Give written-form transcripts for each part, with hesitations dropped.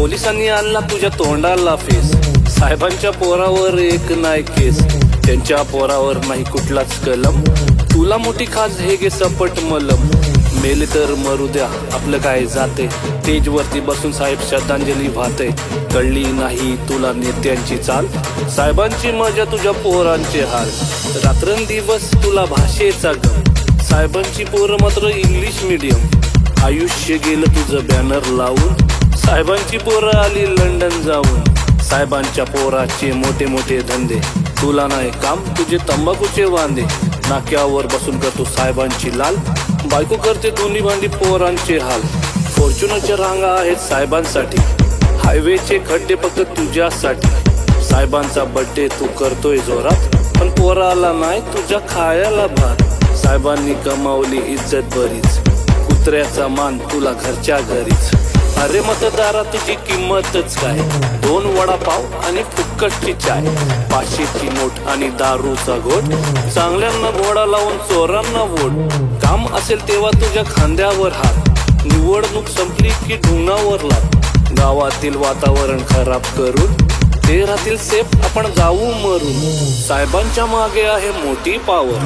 पोलिसांनी आणला तुझ्या तोंडाला फेस, साहेबांच्या पोरावर एक नाही केस, त्यांच्या पोरावर नाही कुठलाच कलम, तुला मोठी खाज हे गे सपट मलम, मेले तर मरू द्या आपलं काय जाते, स्टेज वरती बसून साहेब श्रद्धांजली वाहते, कळली नाही तुला नेत्यांची चाल, साहेबांची मजा तुझ्या पोरांचे हाल, रात्रंदिवस तुला भाषेचा गम, साहेबांची पोरं मात्र इंग्लिश मीडियम, आयुष्य गेलं तुझं बॅनर लावून, साहेबांची पोरं आली लंडन जाऊन, साहेबांच्या पोराचे मोठे मोठे धंदे, तुला नाही काम तुझे तंबाखूचे वांदे, नाक्यावर बसून करतो साहेबांची लाल, बायको करते दोन्ही भांडी पोरांचे हाल, फॉर्च्युनरच्या रांगा आहेत साहेबांसाठी, हायवेचे खड्डे फक्त तुझ्यासाठी, साहेबांचा बर्थडे तू करतोय जोरात, पण पोराला नाही तुझ्या खायला भात, साहेबांनी कमावली इज्जत बरीच, कुत्र्याचा मान तुला घरच्या घरीच, अरे मतदारा तुझी किंमतच काय, 2 वडापाव आणि फुक्कटची चाय, 500ची नोट आणि दारूचा घोट, चांगल्यांना घोडा लावून चोरांना वोट, काम असेल तेव्हा तुझ्या खांद्यावर हात, निवडणूक संपली की ढुंगणावर लात, गावातील वातावरण खराब करून ते राहतील सेफ आपण जाऊ मरून, साहेबांच्या मागे आहे मोठी पावर,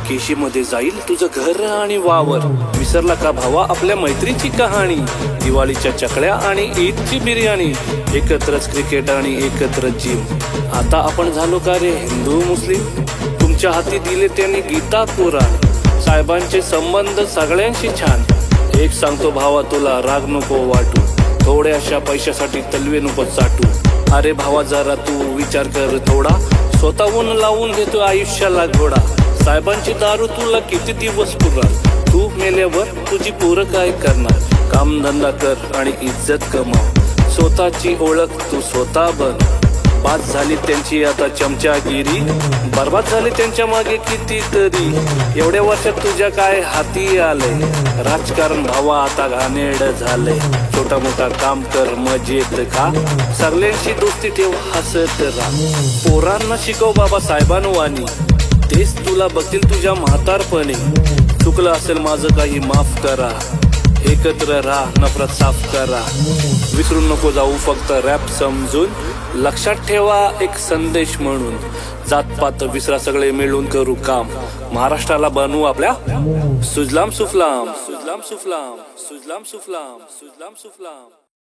केशीमध्ये जाईल तुझं घर आणि वावर, विसरला का भावा आपल्या मैत्रीची कहाणी, दिवाळीच्या चकल्या आणि ईदची बिर्याणी, एकत्रच क्रिकेट आणि एकत्रच जिम, आता आपण झालो का रे हिंदू मुस्लिम, तुमच्या हाती दिले त्यांनी गीता कुराण, साहेबांचे संबंध सगळ्यांशी छान, एक सांगतो भावा तुला राग नको वाटू, थोड्याशा पैशासाठी तलवे नको चाटू, अरे भावा जरा तू विचार कर थोडा, स्वतःहून लावून घेतो आयुष्याला घोडा, साहेबांची दारू तुला किती दिवस पुरणार, तू मेल्यावर तुझी पोरं काय करणार, काम धंदा कर आणि इज्जत कमाव, स्वतःची ओळख तू स्वतः बन, बाद झाली त्यांची आता चमचागिरी, बर्बाद झाली त्यांच्या मागे किती तरी, एवढ्या वर्षात तुझ्या काय हाती आलंय, राजकारण भावा आता घाणेरडं झालंय, छोटा मोठा काम कर मजेत खा, सगळ्यांशी दोस्ती ठेव हसत राहा, पोरांना शिकव बाबा साहेबांवानी, तेच तुला बघतील तुझ्या म्हातारपणी, चुकलं असेल माझं काही माफ करा, एकत्र राहा नफरत साफ करा, विसरून नको जाऊ फक्त रॅप समजून, लक्षात ठेवा एक संदेश म्हणून, जातपात विसरा सगळे मिळून करू काम, महाराष्ट्राला बनवू आपल्या सुजलाम सुफलाम, सुजलाम सुफलाम, सुजलाम सुफलाम, सुजलाम सुफलाम.